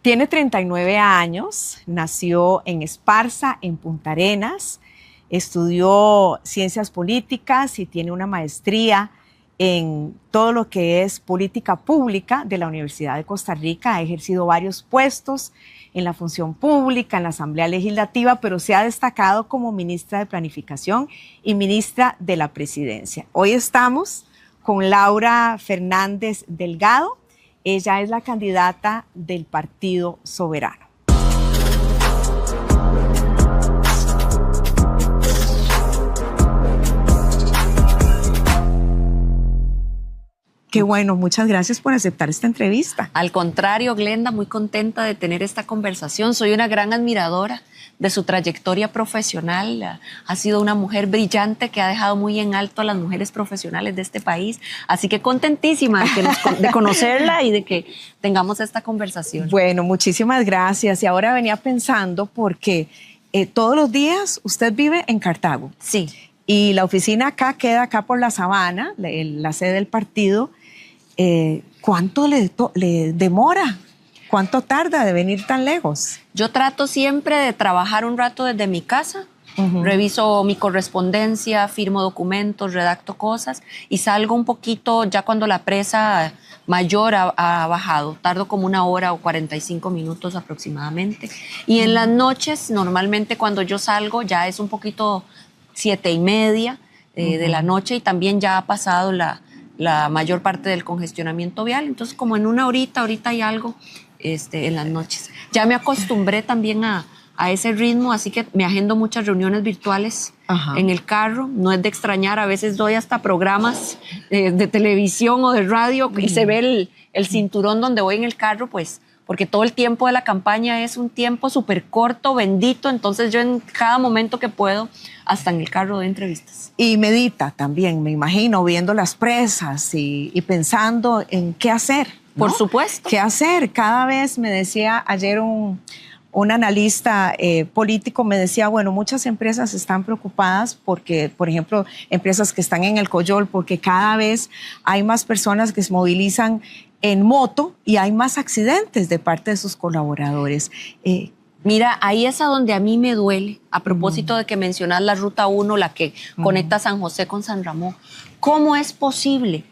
Tiene 39 años, nació en Esparza, en Punta Arenas, estudió ciencias políticas y tiene una maestría en todo lo que es política pública de la Universidad de Costa Rica. Ha ejercido varios puestos en la función pública, en la Asamblea Legislativa, pero se ha destacado como ministra de Planificación y ministra de la Presidencia. Hoy estamos con Laura Fernández Delgado. Ella es la candidata del Partido Soberano. Qué bueno, muchas gracias por aceptar esta entrevista. Al contrario, Glenda, muy contenta de tener esta conversación. Soy una gran admiradora de su trayectoria profesional. Ha sido una mujer brillante que ha dejado muy en alto a las mujeres profesionales de este país. Así que contentísima de conocerla y de que tengamos esta conversación. Bueno, muchísimas gracias. Y ahora venía pensando porque todos los días usted vive en Cartago. Sí. Y la oficina acá queda acá por la Sabana, la sede del partido. ¿Cuánto le demora? ¿Cuánto tarda de venir tan lejos? Yo trato siempre de trabajar un rato desde mi casa. Reviso mi correspondencia, firmo documentos, redacto cosas y salgo un poquito ya cuando la presa mayor ha bajado. Tardo como 1 hora o 45 minutos aproximadamente. Y en las noches, normalmente cuando yo salgo ya es un poquito 7:30 de la noche y también ya ha pasado la mayor parte del congestionamiento vial. Entonces como en 1 horita y algo en las noches. Ya me acostumbré también a ese ritmo, así que me agendo muchas reuniones virtuales en el carro. No es de extrañar, a veces doy hasta programas de televisión o de radio y se ve el cinturón donde voy en el carro, pues porque todo el tiempo de la campaña es un tiempo súper corto, bendito, entonces yo en cada momento que puedo, hasta en el carro doy entrevistas. Y medita también, me imagino, viendo las presas y pensando en qué hacer, ¿no? Por supuesto. ¿Qué hacer? Cada vez me decía ayer un analista político, me decía, bueno, muchas empresas están preocupadas porque, por ejemplo, empresas que están en el Coyol, porque cada vez hay más personas que se movilizan en moto y hay más accidentes de parte de sus colaboradores. Mira, ahí es a donde a mí me duele, a propósito de que mencionas la Ruta 1, la que conecta San José con San Ramón. ¿Cómo es posible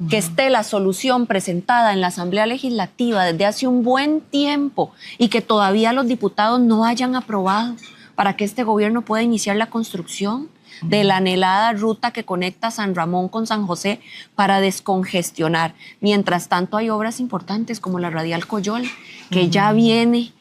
que esté la solución presentada en la Asamblea Legislativa desde hace un buen tiempo y que todavía los diputados no hayan aprobado para que este gobierno pueda iniciar la construcción de la anhelada ruta que conecta San Ramón con San José para descongestionar? Mientras tanto hay obras importantes como la Radial Coyol, que ya viene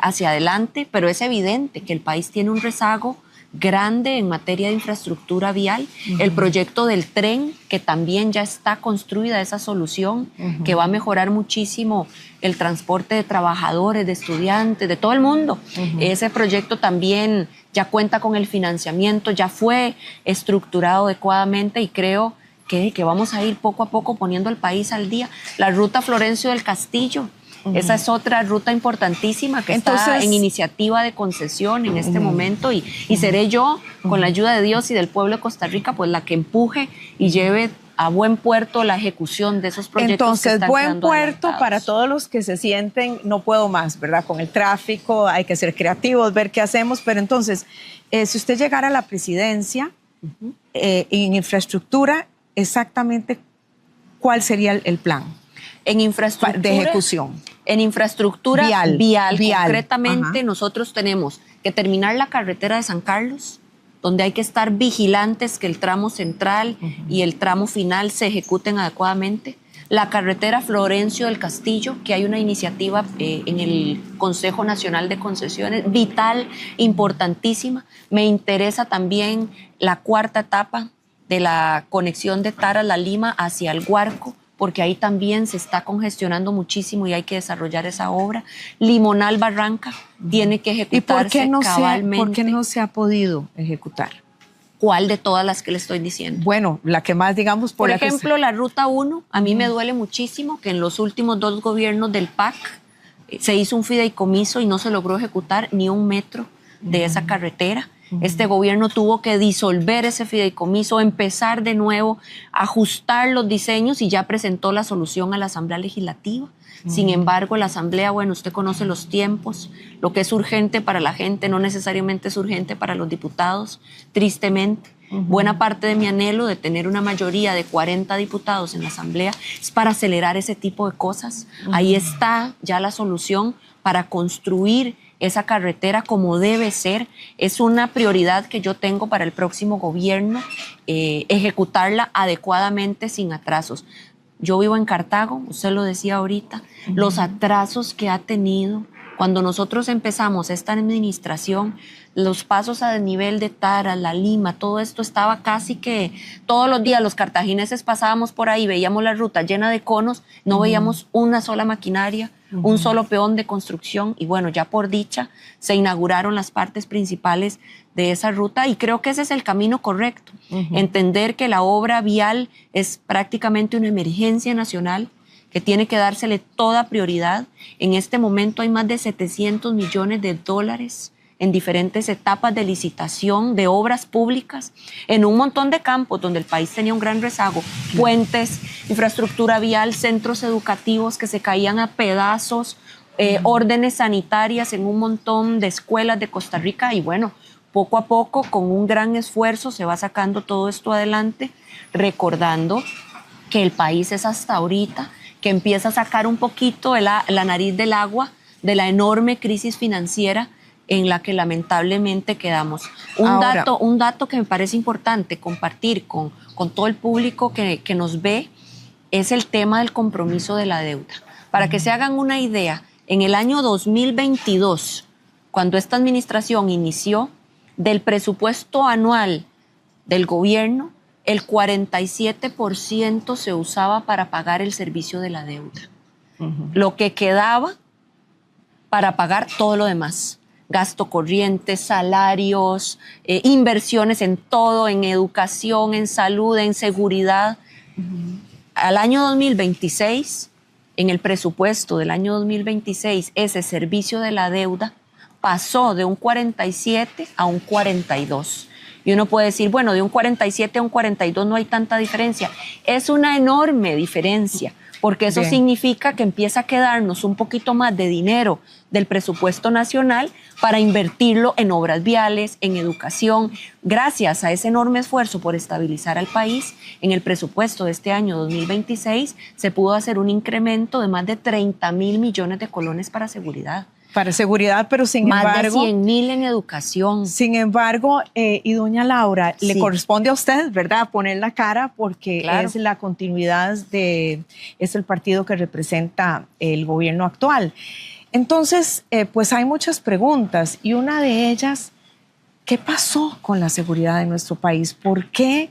hacia adelante, pero es evidente que el país tiene un rezago grande en materia de infraestructura vial. El proyecto del tren, que también ya está construida esa solución, que va a mejorar muchísimo el transporte de trabajadores, de estudiantes, de todo el mundo. Ese proyecto también ya cuenta con el financiamiento, ya fue estructurado adecuadamente y creo que vamos a ir poco a poco poniendo el país al día. La ruta Florencio del Castillo, esa es otra ruta importantísima que está en iniciativa de concesión en este momento y seré yo, con la ayuda de Dios y del pueblo de Costa Rica, pues la que empuje y lleve a buen puerto la ejecución de esos proyectos. Entonces, que están buen puerto adelantados. para todos los que se sienten, no puedo más, ¿verdad? Con el tráfico, hay que ser creativos, ver qué hacemos, pero entonces, si usted llegara a la presidencia, en infraestructura, exactamente, ¿cuál sería el plan? En infraestructura de ejecución. En infraestructura vial. Concretamente, nosotros tenemos que terminar la carretera de San Carlos, donde hay que estar vigilantes que el tramo central y el tramo final se ejecuten adecuadamente. La carretera Florencio del Castillo, que hay una iniciativa en el Consejo Nacional de Concesiones, vital, importantísima. Me interesa también la 4ª etapa de la conexión de Taras-La Lima hacia el Guarco, porque ahí también se está congestionando muchísimo y hay que desarrollar esa obra. Limonal-Barranca tiene que ejecutarse cabalmente. ¿Por qué no se ha podido ejecutar? ¿Cuál de todas las que le estoy diciendo? Bueno, la que más, digamos, por ejemplo, la Ruta 1, a mí me duele muchísimo que en los últimos 2 gobiernos del PAC se hizo un fideicomiso y no se logró ejecutar ni 1 metro de esa carretera. Este gobierno tuvo que disolver ese fideicomiso, empezar de nuevo, ajustar los diseños y ya presentó la solución a la Asamblea Legislativa. Sin embargo, la Asamblea, bueno, usted conoce los tiempos, lo que es urgente para la gente no necesariamente es urgente para los diputados, tristemente. Buena parte de mi anhelo de tener una mayoría de 40 diputados en la Asamblea es para acelerar ese tipo de cosas. Ahí está ya la solución para construir esa carretera como debe ser. Es una prioridad que yo tengo para el próximo gobierno, ejecutarla adecuadamente sin atrasos. Yo vivo en Cartago, usted lo decía ahorita, los atrasos que ha tenido. Cuando nosotros empezamos esta administración, los pasos a desnivel de Tara, La Lima, todo esto estaba casi que todos los días los cartagineses pasábamos por ahí, veíamos la ruta llena de conos, no veíamos una sola maquinaria, un solo peón de construcción y bueno, ya por dicha se inauguraron las partes principales de esa ruta y creo que ese es el camino correcto. Entender que la obra vial es prácticamente una emergencia nacional, que tiene que dársele toda prioridad. En este momento hay más de 700 millones de dólares en diferentes etapas de licitación de obras públicas en un montón de campos donde el país tenía un gran rezago. Puentes, infraestructura vial, centros educativos que se caían a pedazos, órdenes sanitarias en un montón de escuelas de Costa Rica y bueno, poco a poco, con un gran esfuerzo, se va sacando todo esto adelante, recordando que el país es hasta ahorita que empieza a sacar un poquito la nariz del agua de la enorme crisis financiera en la que lamentablemente quedamos. Un dato que me parece importante compartir con todo el público que nos ve es el tema del compromiso de la deuda. Para que se hagan una idea, en el año 2022, cuando esta administración inició, del presupuesto anual del gobierno, el 47% se usaba para pagar el servicio de la deuda. Lo que quedaba para pagar todo lo demás. Gasto corriente, salarios, inversiones en todo, en educación, en salud, en seguridad. Al año 2026, en el presupuesto del año 2026, ese servicio de la deuda pasó de un 47 a un 42. Y uno puede decir, bueno, de un 47 a un 42 no hay tanta diferencia. Es una enorme diferencia, porque eso significa que empieza a quedarnos un poquito más de dinero del presupuesto nacional para invertirlo en obras viales, en educación. Gracias a ese enorme esfuerzo por estabilizar al país, en el presupuesto de este año 2026 se pudo hacer un incremento de más de 30.000 millones de colones para seguridad. Para seguridad, pero sin más embargo... Más de 100.000 en educación. Sin embargo, y doña Laura, le corresponde a usted, ¿verdad?, poner la cara porque es la continuidad es el partido que representa el gobierno actual. Entonces, pues hay muchas preguntas y una de ellas, ¿qué pasó con la seguridad en nuestro país? ¿Por qué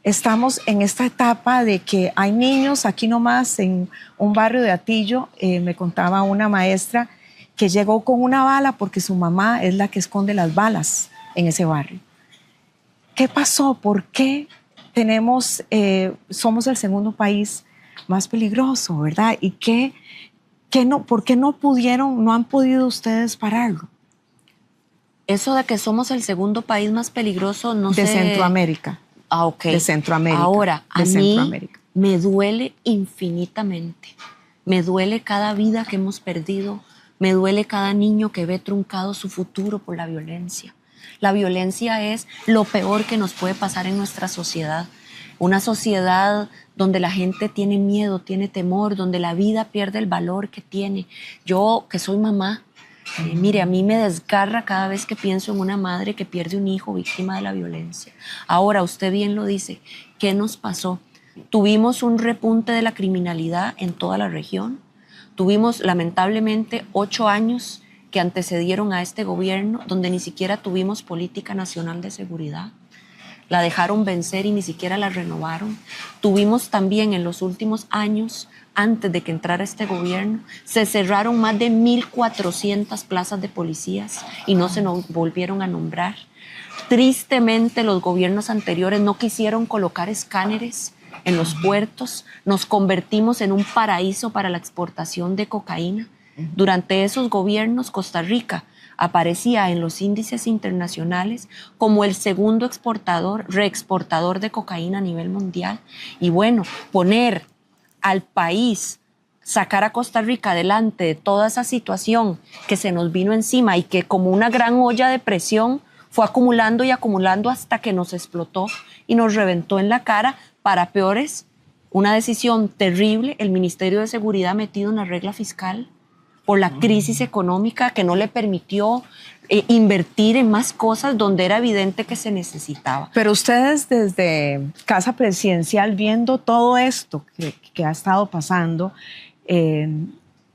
estamos en esta etapa de que hay niños aquí nomás en un barrio de Atillo? Me contaba una maestra que llegó con una bala porque su mamá es la que esconde las balas en ese barrio. ¿Qué pasó? ¿Por qué somos el segundo país más peligroso, verdad? ¿Y por qué no han podido ustedes pararlo? Eso de que somos el segundo país más peligroso, no sé. De Centroamérica. Ah, ok. De Centroamérica. Ahora, a mí me duele infinitamente. Me duele cada vida que hemos perdido. Me duele cada niño que ve truncado su futuro por la violencia. La violencia es lo peor que nos puede pasar en nuestra sociedad. Una sociedad donde la gente tiene miedo, tiene temor, donde la vida pierde el valor que tiene. Yo, que soy mamá, mire, a mí me desgarra cada vez que pienso en una madre que pierde un hijo víctima de la violencia. Ahora, usted bien lo dice, ¿qué nos pasó? Tuvimos un repunte de la criminalidad en toda la región. Tuvimos, lamentablemente, 8 años que antecedieron a este gobierno donde ni siquiera tuvimos política nacional de seguridad. La dejaron vencer y ni siquiera la renovaron. Tuvimos también en los últimos años, antes de que entrara este gobierno, se cerraron más de 1.400 plazas de policías y no se nos volvieron a nombrar. Tristemente, los gobiernos anteriores no quisieron colocar escáneres en los puertos. Nos convertimos en un paraíso para la exportación de cocaína. Durante esos gobiernos, Costa Rica aparecía en los índices internacionales como el segundo reexportador de cocaína a nivel mundial. Y bueno, poner al país, sacar a Costa Rica adelante de toda esa situación que se nos vino encima y que como una gran olla de presión fue acumulando y acumulando hasta que nos explotó y nos reventó en la cara. Para peores, una decisión terrible, el Ministerio de Seguridad metido en la regla fiscal por la crisis económica que no le permitió invertir en más cosas donde era evidente que se necesitaba. Pero ustedes desde Casa Presidencial, viendo todo esto que ha estado pasando,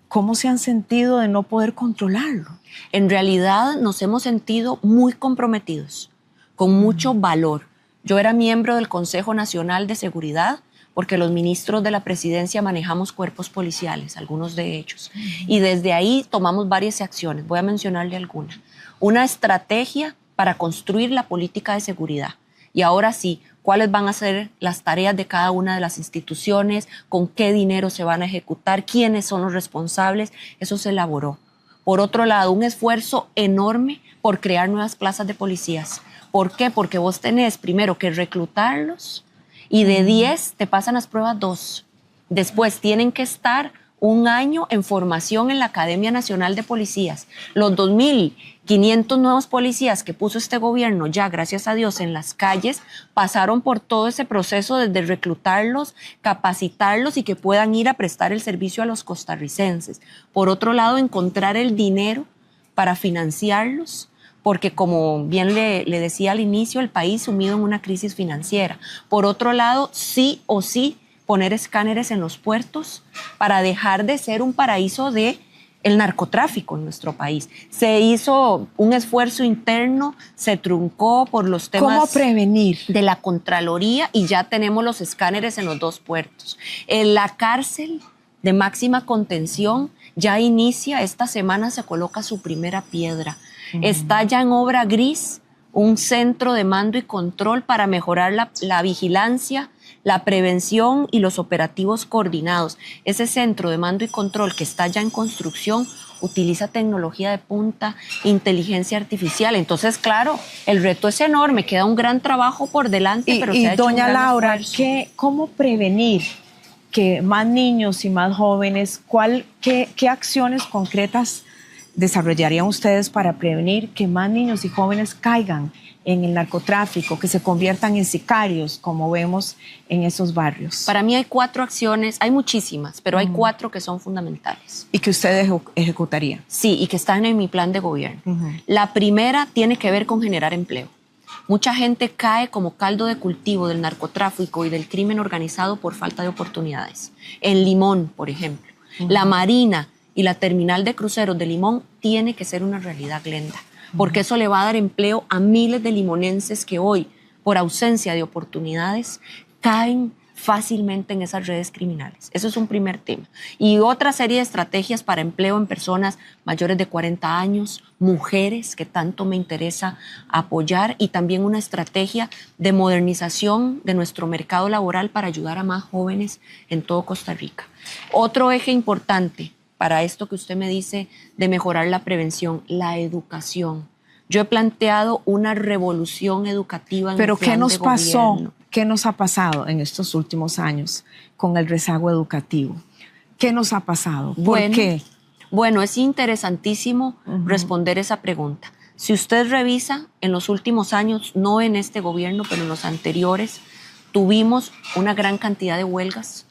¿cómo se han sentido de no poder controlarlo? En realidad nos hemos sentido muy comprometidos, con mucho valor. Yo era miembro del Consejo Nacional de Seguridad, porque los ministros de la presidencia manejamos cuerpos policiales, algunos de ellos. Y desde ahí tomamos varias acciones. Voy a mencionarle algunas. Una estrategia para construir la política de seguridad. Y ahora sí, cuáles van a ser las tareas de cada una de las instituciones, con qué dinero se van a ejecutar, quiénes son los responsables. Eso se elaboró. Por otro lado, un esfuerzo enorme por crear nuevas plazas de policías. ¿Por qué? Porque vos tenés primero que reclutarlos y de 10 te pasan las pruebas 2. Después tienen que estar un año en formación en la Academia Nacional de Policías. Los 2.500 nuevos policías que puso este gobierno ya, gracias a Dios, en las calles, pasaron por todo ese proceso desde reclutarlos, capacitarlos y que puedan ir a prestar el servicio a los costarricenses. Por otro lado, encontrar el dinero para financiarlos, porque como bien le decía al inicio, el país sumido en una crisis financiera. Por otro lado, sí o sí, poner escáneres en los puertos para dejar de ser un paraíso de el narcotráfico en nuestro país. Se hizo un esfuerzo interno, se truncó por los temas ¿Cómo prevenir? De la Contraloría y ya tenemos los escáneres en los 2 puertos. En la cárcel de máxima contención ya inicia, esta semana se coloca su primera piedra. Está ya en obra gris un centro de mando y control para mejorar la vigilancia, la prevención y los operativos coordinados. Ese centro de mando y control que está ya en construcción utiliza tecnología de punta, inteligencia artificial. Entonces, claro, el reto es enorme, queda un gran trabajo por delante, pero se ha hecho doña un gran Laura, esfuerzo. ¿cómo prevenir que más niños y más jóvenes, qué acciones concretas desarrollarían ustedes para prevenir que más niños y jóvenes caigan en el narcotráfico, que se conviertan en sicarios, como vemos en esos barrios? Para mí hay 4 acciones, hay muchísimas, pero hay 4 que son fundamentales. ¿Y que ustedes ejecutarían? Sí, y que están en mi plan de gobierno. La primera tiene que ver con generar empleo. Mucha gente cae como caldo de cultivo del narcotráfico y del crimen organizado por falta de oportunidades. En Limón, por ejemplo, la Marina y la terminal de cruceros de Limón tiene que ser una realidad, Glenda, porque eso le va a dar empleo a miles de limonenses que hoy, por ausencia de oportunidades, caen fácilmente en esas redes criminales. Eso es un primer tema. Y otra serie de estrategias para empleo en personas mayores de 40 años, mujeres, que tanto me interesa apoyar, y también una estrategia de modernización de nuestro mercado laboral para ayudar a más jóvenes en todo Costa Rica. Otro eje importante para esto que usted me dice de mejorar la prevención, la educación. Yo he planteado una revolución educativa en ¿Pero el plan qué nos de pasó? gobierno. ¿Qué nos ha pasado en estos últimos años con el rezago educativo? ¿Qué nos ha pasado? ¿Por qué? Bueno, es interesantísimo responder esa pregunta. Si usted revisa, en los últimos años, no en este gobierno, pero en los anteriores, tuvimos una gran cantidad de huelgas,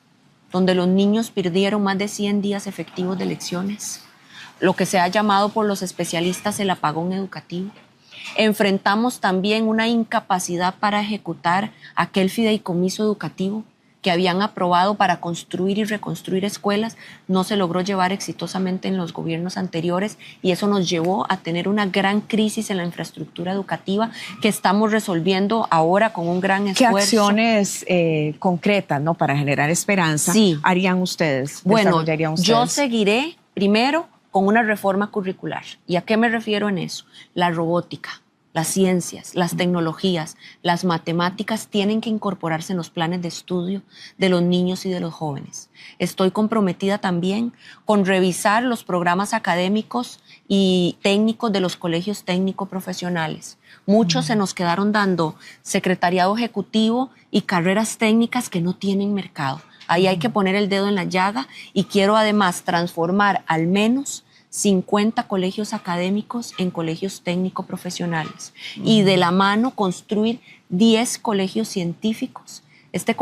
donde los niños perdieron más de 100 días efectivos de lecciones, lo que se ha llamado por los especialistas el apagón educativo. Enfrentamos también una incapacidad para ejecutar aquel fideicomiso educativo que habían aprobado para construir y reconstruir escuelas. No se logró llevar exitosamente en los gobiernos anteriores y eso nos llevó a tener una gran crisis en la infraestructura educativa que estamos resolviendo ahora con un gran esfuerzo. ¿Qué acciones concretas, ¿no, para generar esperanza harían ustedes? Bueno, yo seguiré primero con una reforma curricular. ¿Y a qué me refiero en eso? La robótica. las ciencias, las tecnologías, las matemáticas tienen que incorporarse en los planes de estudio de los niños y de los jóvenes. Estoy comprometida también con revisar los programas académicos y técnicos de los colegios técnico-profesionales. Muchos se nos quedaron dando secretariado ejecutivo y carreras técnicas que no tienen mercado. Ahí hay que poner el dedo en la llaga y quiero además transformar al menos 50 colegios académicos en colegios técnico-profesionales y de la mano construir 10 colegios científicos. Este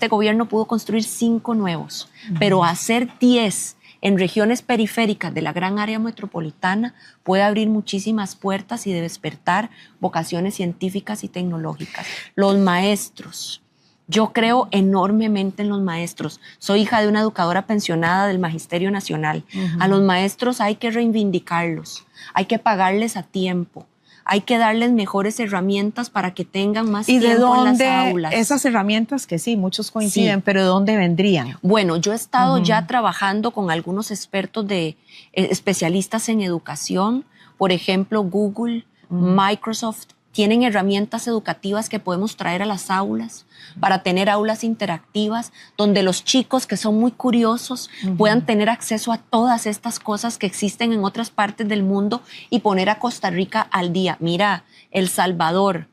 gobierno pudo construir 5 nuevos, pero hacer 10 en regiones periféricas de la gran área metropolitana puede abrir muchísimas puertas y despertar vocaciones científicas y tecnológicas. Los maestros. Yo creo enormemente en los maestros. Soy hija de una educadora pensionada del Magisterio Nacional. A los maestros hay que reivindicarlos, hay que pagarles a tiempo, hay que darles mejores herramientas para que tengan más tiempo en las aulas. Esas herramientas que sí, muchos coinciden, pero ¿de dónde vendrían? Bueno, yo he estado ya trabajando con algunos expertos especialistas en educación, por ejemplo, Google, Microsoft, tienen herramientas educativas que podemos traer a las aulas para tener aulas interactivas donde los chicos que son muy curiosos puedan tener acceso a todas estas cosas que existen en otras partes del mundo y poner a Costa Rica al día. Mira, El Salvador,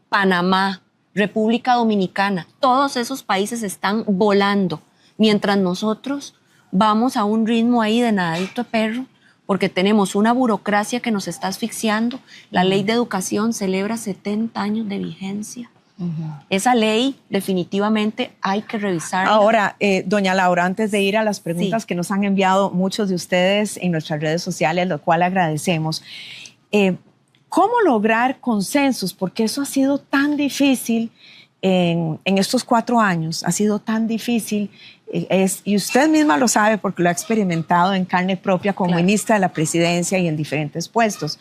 Panamá, República Dominicana, todos esos países están volando, mientras nosotros vamos a un ritmo ahí de nadadito de perro, porque tenemos una burocracia que nos está asfixiando. La ley de educación celebra 70 años de vigencia. Esa ley definitivamente hay que revisarla. Ahora, doña Laura, antes de ir a las preguntas que nos han enviado muchos de ustedes en nuestras redes sociales, lo cual agradecemos, ¿cómo lograr consensos? Porque eso ha sido tan difícil en estos 4 años, ha sido tan difícil. Y usted misma lo sabe porque lo ha experimentado en carne propia como ministra de la presidencia y en diferentes puestos.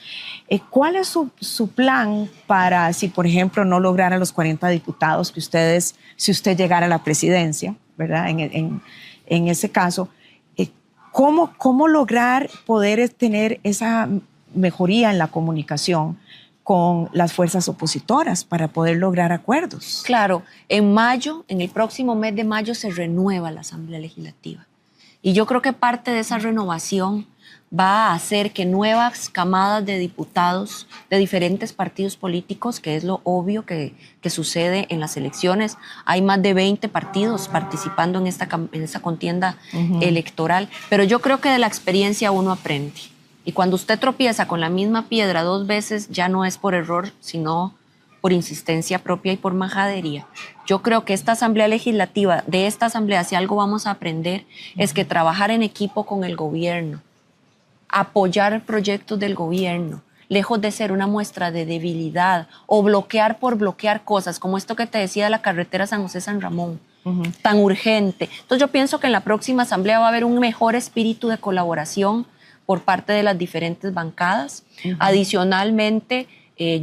¿Cuál es su plan para, si por ejemplo no lograra los 40 diputados que si usted llegara a la presidencia, ¿verdad? En ese caso, ¿cómo lograr poder tener esa mejoría en la comunicación con las fuerzas opositoras para poder lograr acuerdos? Claro, en el próximo mes de mayo se renueva la Asamblea Legislativa. Y yo creo que parte de esa renovación va a hacer que nuevas camadas de diputados de diferentes partidos políticos, que es lo obvio que sucede en las elecciones, hay más de 20 partidos participando en esta contienda electoral, pero yo creo que de la experiencia uno aprende. Y cuando usted tropieza con la misma piedra 2 veces, ya no es por error, sino por insistencia propia y por majadería. Yo creo que esta Asamblea Legislativa, de esta Asamblea, si algo vamos a aprender, es que trabajar en equipo con el gobierno, apoyar proyectos del gobierno, lejos de ser una muestra de debilidad o bloquear por bloquear cosas, como esto que te decía de la carretera San José-San Ramón, tan urgente. Entonces yo pienso que en la próxima Asamblea va a haber un mejor espíritu de colaboración por parte de las diferentes bancadas. Adicionalmente,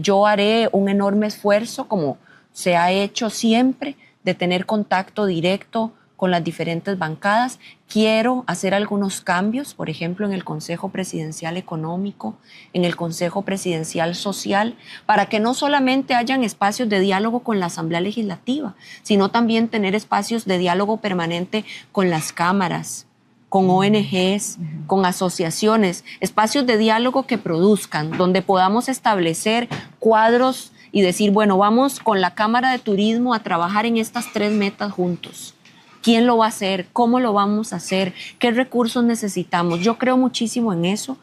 yo haré un enorme esfuerzo, como se ha hecho siempre, de tener contacto directo con las diferentes bancadas. Quiero hacer algunos cambios, por ejemplo, en el Consejo Presidencial Económico, en el Consejo Presidencial Social, para que no solamente hayan espacios de diálogo con la Asamblea Legislativa, sino también tener espacios de diálogo permanente con las cámaras, con ONGs, con asociaciones, espacios de diálogo que produzcan, donde podamos establecer cuadros y decir, bueno, vamos con la Cámara de Turismo a trabajar en estas 3 metas juntos. ¿Quién lo va a hacer? ¿Cómo lo vamos a hacer? ¿Qué recursos necesitamos? Yo creo muchísimo en eso.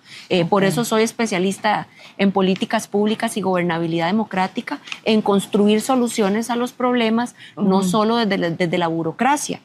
Por eso soy especialista en políticas públicas y gobernabilidad democrática, en construir soluciones a los problemas, no solo desde la burocracia,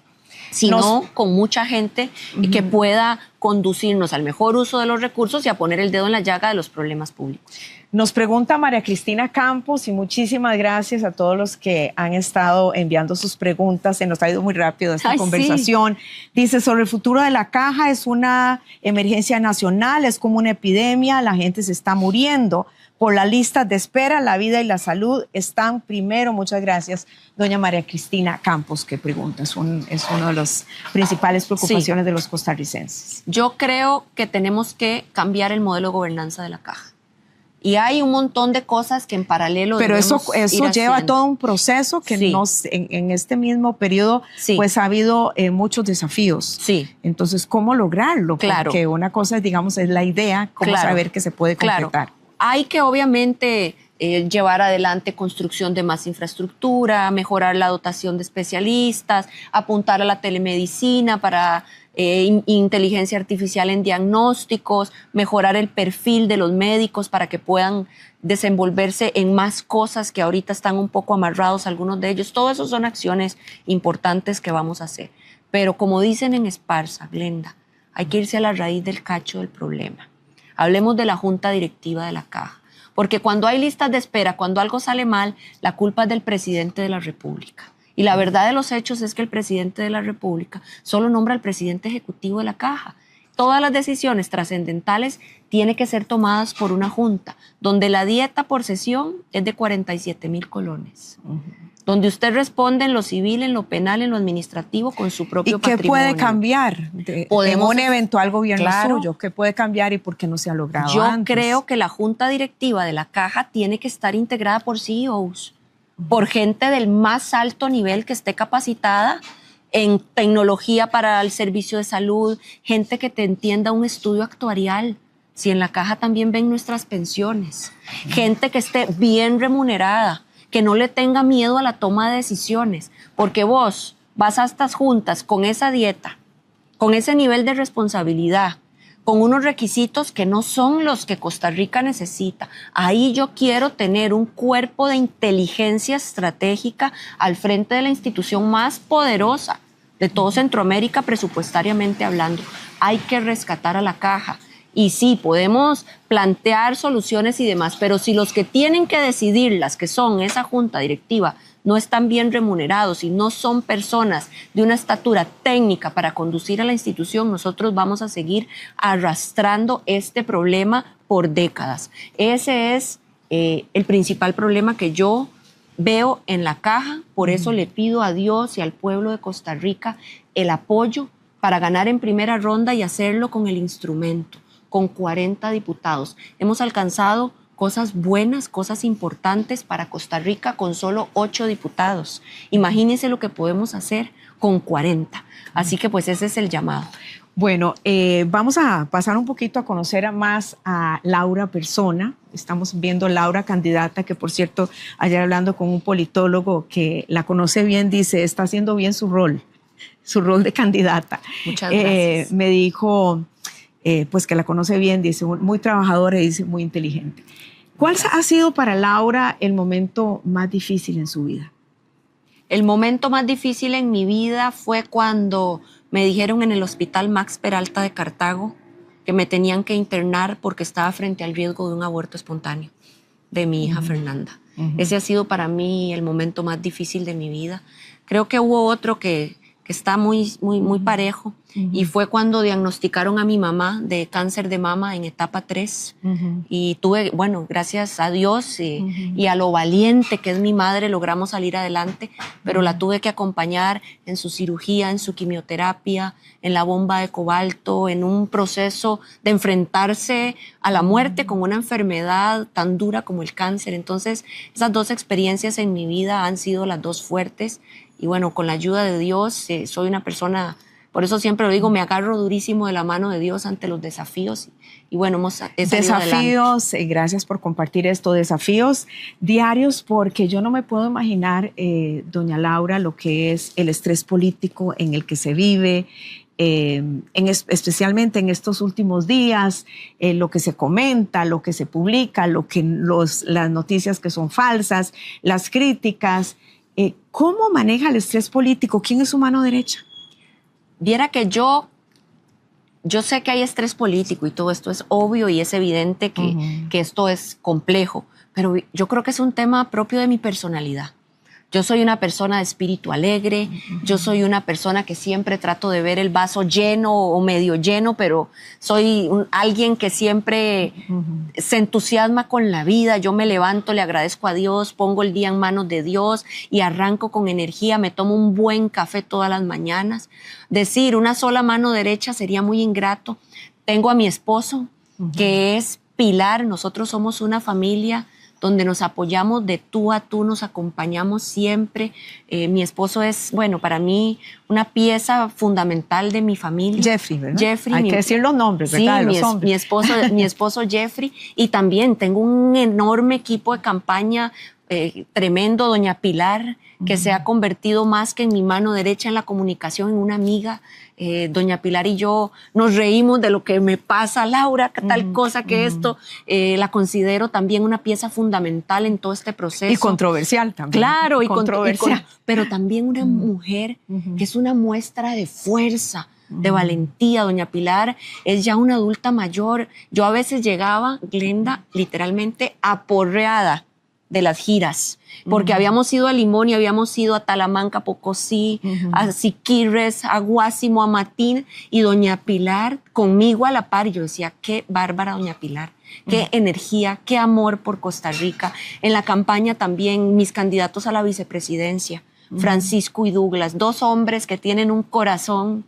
sino con mucha gente que pueda conducirnos al mejor uso de los recursos y a poner el dedo en la llaga de los problemas públicos. Nos pregunta María Cristina Campos, y muchísimas gracias a todos los que han estado enviando sus preguntas. Se nos ha ido muy rápido esta conversación. Sí. Dice, sobre el futuro de la caja, es una emergencia nacional, es como una epidemia, la gente se está muriendo. Por la lista de espera, la vida y la salud están primero. Muchas gracias, doña María Cristina Campos, que pregunta. Es una de las principales preocupaciones de los costarricenses. Yo creo que tenemos que cambiar el modelo de gobernanza de la caja. Y hay un montón de cosas que en paralelo pero eso ir lleva haciendo. todo un proceso que Sí. en este mismo periodo Sí. pues ha habido muchos desafíos. Sí. Entonces, ¿cómo lograrlo? Claro. Porque una cosa, digamos, es la idea, cómo Claro. saber que se puede concretar. Claro. Hay que obviamente llevar adelante construcción de más infraestructura, mejorar la dotación de especialistas, apuntar a la telemedicina para inteligencia artificial en diagnósticos, mejorar el perfil de los médicos para que puedan desenvolverse en más cosas que ahorita están un poco amarrados algunos de ellos. Todo eso son acciones importantes que vamos a hacer. Pero como dicen en Esparza, Glenda, hay que irse a la raíz del cacho del problema. Hablemos de la junta directiva de la Caja. Porque cuando hay listas de espera, cuando algo sale mal, la culpa es del presidente de la República. Y la verdad de los hechos es que el presidente de la República solo nombra al presidente ejecutivo de la Caja. Todas las decisiones trascendentales tienen que ser tomadas por una junta, donde la dieta por sesión es de 47,000 colones. Donde usted responde en lo civil, en lo penal, en lo administrativo, con su propio patrimonio. ¿Y qué puede cambiar en un eventual gobierno suyo? ¿Qué puede cambiar y por qué no se ha logrado Yo antes? creo que la junta directiva de la Caja tiene que estar integrada por CEOs, por gente del más alto nivel que esté capacitada en tecnología para el servicio de salud, gente que te entienda un estudio actuarial. Si en la Caja también ven nuestras pensiones, gente que esté bien remunerada, que no le tenga miedo a la toma de decisiones, porque vos vas a estas juntas con esa dieta, con ese nivel de responsabilidad, con unos requisitos que no son los que Costa Rica necesita. Ahí yo quiero tener un cuerpo de inteligencia estratégica al frente de la institución más poderosa de todo Centroamérica presupuestariamente hablando. Hay que rescatar a la Caja. Y sí, podemos plantear soluciones y demás, pero si los que tienen que decidirlas, que son esa junta directiva, no están bien remunerados y no son personas de una estatura técnica para conducir a la institución, nosotros vamos a seguir arrastrando este problema por décadas. Ese es el principal problema que yo veo en la Caja, por eso le pido a Dios y al pueblo de Costa Rica el apoyo para ganar en primera ronda y hacerlo con el instrumento, con 40 diputados. Hemos alcanzado cosas buenas, cosas importantes para Costa Rica con solo 8 diputados. Imagínense lo que podemos hacer con 40. Así que pues ese es el llamado. Bueno, vamos a pasar un poquito a conocer más a Laura persona. Estamos viendo Laura candidata, que por cierto, ayer hablando con un politólogo que la conoce bien, dice, está haciendo bien su rol de candidata. Muchas gracias. Me dijo, pues que la conoce bien, dice, muy trabajadora y dice, muy inteligente. ¿Cuál ha sido para Laura el momento más difícil en su vida? El momento más difícil en mi vida fue cuando me dijeron en el Hospital Max Peralta de Cartago que me tenían que internar porque estaba frente al riesgo de un aborto espontáneo de mi hija Fernanda. Ese ha sido para mí el momento más difícil de mi vida. Creo que hubo otro que está muy parejo, y fue cuando diagnosticaron a mi mamá de cáncer de mama en etapa 3. Y tuve, bueno, gracias a Dios y a lo valiente que es mi madre, logramos salir adelante, pero la tuve que acompañar en su cirugía, en su quimioterapia, en la bomba de cobalto, en un proceso de enfrentarse a la muerte con una enfermedad tan dura como el cáncer. Entonces, esas dos experiencias en mi vida han sido las dos fuertes. Y bueno, con la ayuda de Dios, soy una persona, por eso siempre lo digo, me agarro durísimo de la mano de Dios ante los desafíos. Y bueno, hemos salido adelante. Gracias por compartir esto, desafíos diarios, porque yo no me puedo imaginar, doña Laura, lo que es el estrés político en el que se vive, especialmente en estos últimos días, lo que se comenta, lo que se publica, las noticias que son falsas, las críticas. ¿Cómo maneja el estrés político? ¿Quién es su mano derecha? Viera que yo sé que hay estrés político y todo esto es obvio y es evidente que esto es complejo, pero yo creo que es un tema propio de mi personalidad. Yo soy una persona de espíritu alegre, yo soy una persona que siempre trato de ver el vaso lleno o medio lleno, pero soy alguien que siempre se entusiasma con la vida. Yo me levanto, le agradezco a Dios, pongo el día en manos de Dios y arranco con energía, me tomo un buen café todas las mañanas. Decir una sola mano derecha sería muy ingrato. Tengo a mi esposo, que es pilar. Nosotros somos una familia donde nos apoyamos de tú a tú, nos acompañamos siempre. Mi esposo es, bueno, para mí una pieza fundamental de mi familia. Jeffrey, ¿verdad? Jeffrey. Hay que decir los nombres, ¿verdad? Sí, de los hombres. mi esposo Jeffrey. Y también tengo un enorme equipo de campaña tremendo, doña Pilar, que se ha convertido más que en mi mano derecha en la comunicación, en una amiga. Doña Pilar y yo nos reímos de lo que me pasa, Laura, tal cosa que esto. La considero también una pieza fundamental en todo este proceso. Y controversial también. Claro, controversial. pero también una mujer que es una muestra de fuerza, de valentía. Doña Pilar es ya una adulta mayor. Yo a veces llegaba, Glenda, literalmente aporreada de las giras, porque habíamos ido a Limón y habíamos ido a Talamanca, Pocosí, a Siquirres, a Guásimo, a Matín, y doña Pilar conmigo a la par. Y yo decía, qué bárbara doña Pilar, qué energía, qué amor por Costa Rica. En la campaña también mis candidatos a la vicepresidencia, Francisco y Douglas, dos hombres que tienen un corazón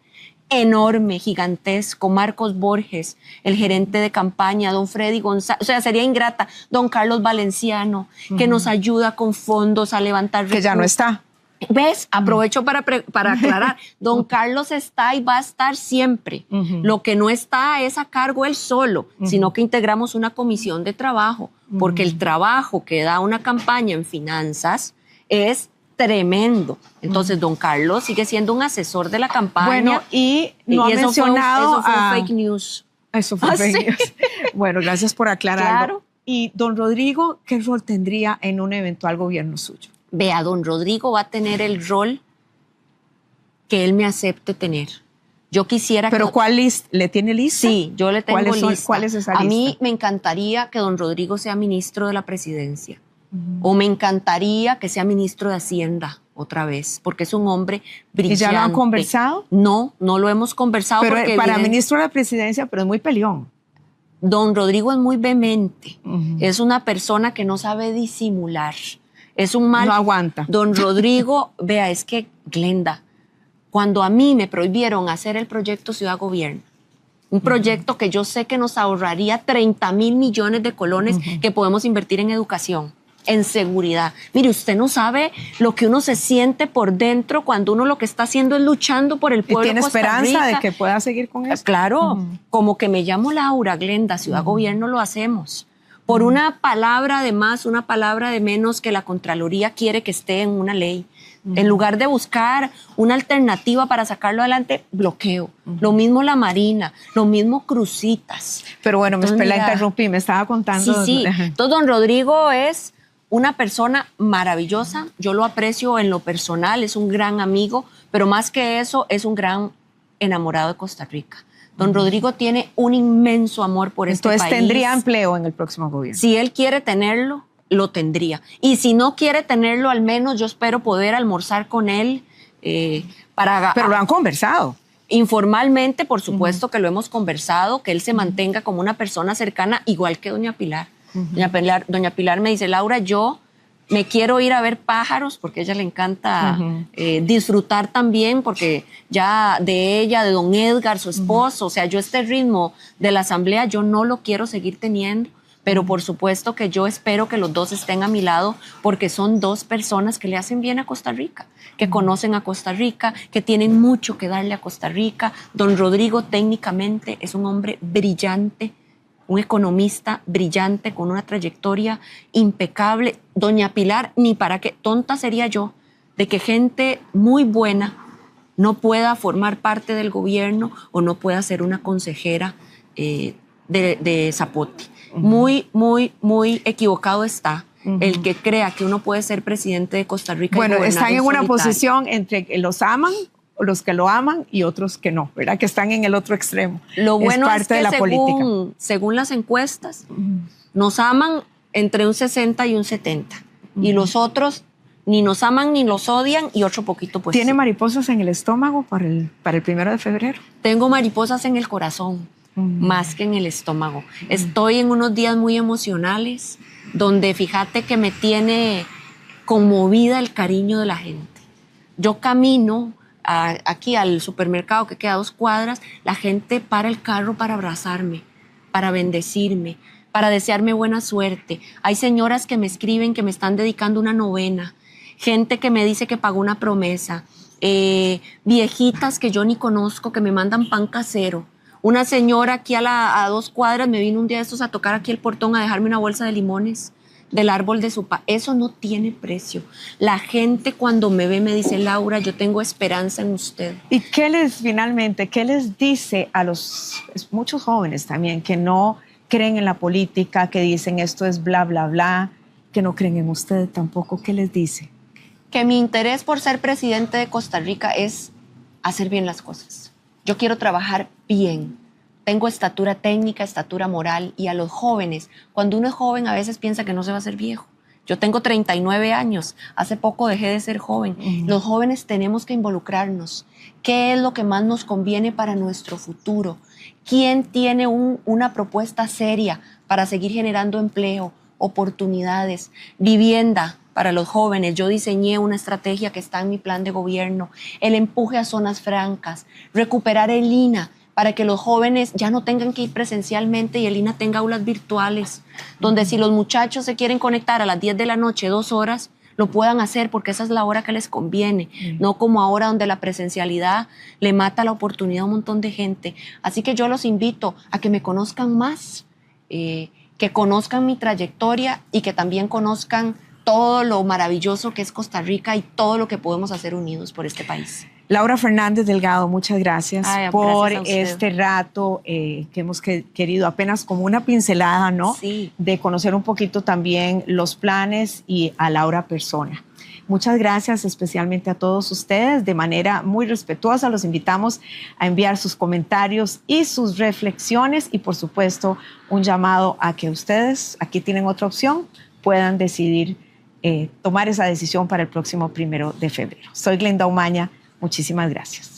enorme, gigantesco. Marcos Borges, el gerente de campaña, don Freddy González, o sea, sería ingrata, don Carlos Valenciano, que nos ayuda con fondos a levantar recursos. Que ya no está. ¿Ves? Aprovecho para aclarar. Don Carlos está y va a estar siempre. Lo que no está es a cargo él solo, sino que integramos una comisión de trabajo, porque el trabajo que da una campaña en finanzas es tremendo. Entonces, don Carlos sigue siendo un asesor de la campaña. Bueno, y no ha mencionado eso fue un fake news. Eso fue fake news. Bueno, gracias por aclararlo. Claro. Y don Rodrigo, ¿qué rol tendría en un eventual gobierno suyo? Vea, don Rodrigo va a tener el rol que él me acepte tener. Yo quisiera ¿Pero cuál lista? ¿Le tiene lista? Sí, yo le tengo lista. ¿Cuál es esa lista? A mí me encantaría que don Rodrigo sea ministro de la presidencia. O me encantaría que sea ministro de Hacienda otra vez, porque es un hombre brillante. ¿Y ya lo han conversado? No, no lo hemos conversado. Pero porque para ministro de la presidencia, pero es muy peleón. Don Rodrigo es muy vehemente. Es una persona que no sabe disimular. Es un mal... No aguanta. Don Rodrigo, vea, es que, Glenda, cuando a mí me prohibieron hacer el proyecto Ciudad Gobierno, un proyecto que yo sé que nos ahorraría 30,000 millones de colones que podemos invertir en educación, en seguridad. Mire, usted no sabe lo que uno se siente por dentro cuando uno lo que está haciendo es luchando por el pueblo. ¿Y tiene de Costa esperanza Rica. de que pueda seguir con eso? Claro, como que me llamo Laura, Glenda, Ciudad Gobierno lo hacemos. Por una palabra de más, una palabra de menos que la Contraloría quiere que esté en una ley. En lugar de buscar una alternativa para sacarlo adelante, bloqueo. Lo mismo la Marina, lo mismo Crucitas. Pero bueno, Entonces, la interrumpí, me estaba contando. Sí. Entonces, don Rodrigo es una persona maravillosa. Yo lo aprecio en lo personal, es un gran amigo, pero más que eso, es un gran enamorado de Costa Rica. Don Rodrigo tiene un inmenso amor por este país. Entonces, ¿tendría empleo en el próximo gobierno? Si él quiere tenerlo, lo tendría. Y si no quiere tenerlo, al menos yo espero poder almorzar con él para... Pero lo han conversado. Informalmente, por supuesto que lo hemos conversado, que él se mantenga como una persona cercana, igual que doña Pilar. Doña Pilar me dice, Laura, yo me quiero ir a ver pájaros, porque a ella le encanta disfrutar también, porque ya de ella, de don Edgar, su esposo, o sea, yo este ritmo de la asamblea, yo no lo quiero seguir teniendo, pero por supuesto que yo espero que los dos estén a mi lado, porque son dos personas que le hacen bien a Costa Rica, que conocen a Costa Rica, que tienen mucho que darle a Costa Rica. Don Rodrigo técnicamente es un hombre brillante, un economista brillante con una trayectoria impecable. Doña Pilar, ni para qué tonta sería yo de que gente muy buena no pueda formar parte del gobierno o no pueda ser una consejera de Zapote. Muy, muy, muy equivocado está el que crea que uno puede ser presidente de Costa Rica. Bueno, y están en una solitario. posición entre que los aman, los que lo aman y otros que no, ¿verdad? Que están en el otro extremo. Lo bueno es, parte que de la política. Según las encuestas, nos aman entre un 60 y un 70. Y los otros ni nos aman ni nos odian y otro poquito pues ¿Tiene sí. mariposas en el estómago para el 1 de febrero? Tengo mariposas en el corazón, más que en el estómago. Estoy en unos días muy emocionales, donde fíjate que me tiene conmovida el cariño de la gente. Yo camino aquí al supermercado que queda a 2 cuadras, la gente para el carro para abrazarme, para bendecirme, para desearme buena suerte. Hay señoras que me escriben que me están dedicando una novena, gente que me dice que pagó una promesa, viejitas que yo ni conozco que me mandan pan casero. Una señora aquí a 2 cuadras me vino un día de estos a tocar aquí el portón a dejarme una bolsa de limones del árbol de su papá. Eso no tiene precio. La gente cuando me ve me dice, Laura, yo tengo esperanza en usted. ¿Y qué les dice a los muchos jóvenes también que no creen en la política, que dicen esto es bla, bla, bla, que no creen en usted tampoco? ¿Qué les dice? Que mi interés por ser presidente de Costa Rica es hacer bien las cosas. Yo quiero trabajar bien. Tengo estatura técnica, estatura moral, y a los jóvenes, cuando uno es joven a veces piensa que no se va a hacer viejo. Yo tengo 39 años, hace poco dejé de ser joven. Los jóvenes tenemos que involucrarnos. ¿Qué es lo que más nos conviene para nuestro futuro? ¿Quién tiene una propuesta seria para seguir generando empleo, oportunidades, vivienda para los jóvenes? Yo diseñé una estrategia que está en mi plan de gobierno, el empuje a zonas francas, recuperar el INA, para que los jóvenes ya no tengan que ir presencialmente y el INA tenga aulas virtuales, donde si los muchachos se quieren conectar a las 10 de la noche, 2 horas, lo puedan hacer porque esa es la hora que les conviene, no como ahora donde la presencialidad le mata la oportunidad a un montón de gente. Así que yo los invito a que me conozcan más, que conozcan mi trayectoria y que también conozcan todo lo maravilloso que es Costa Rica y todo lo que podemos hacer unidos por este país. Laura Fernández Delgado, muchas gracias por este rato que hemos querido, apenas como una pincelada, ¿no? Sí. De conocer un poquito también los planes y a Laura persona. Muchas gracias especialmente a todos ustedes. De manera muy respetuosa los invitamos a enviar sus comentarios y sus reflexiones y por supuesto un llamado a que ustedes, aquí tienen otra opción, puedan decidir tomar esa decisión para el próximo 1 de febrero. Soy Glenda Umaña. Muchísimas gracias.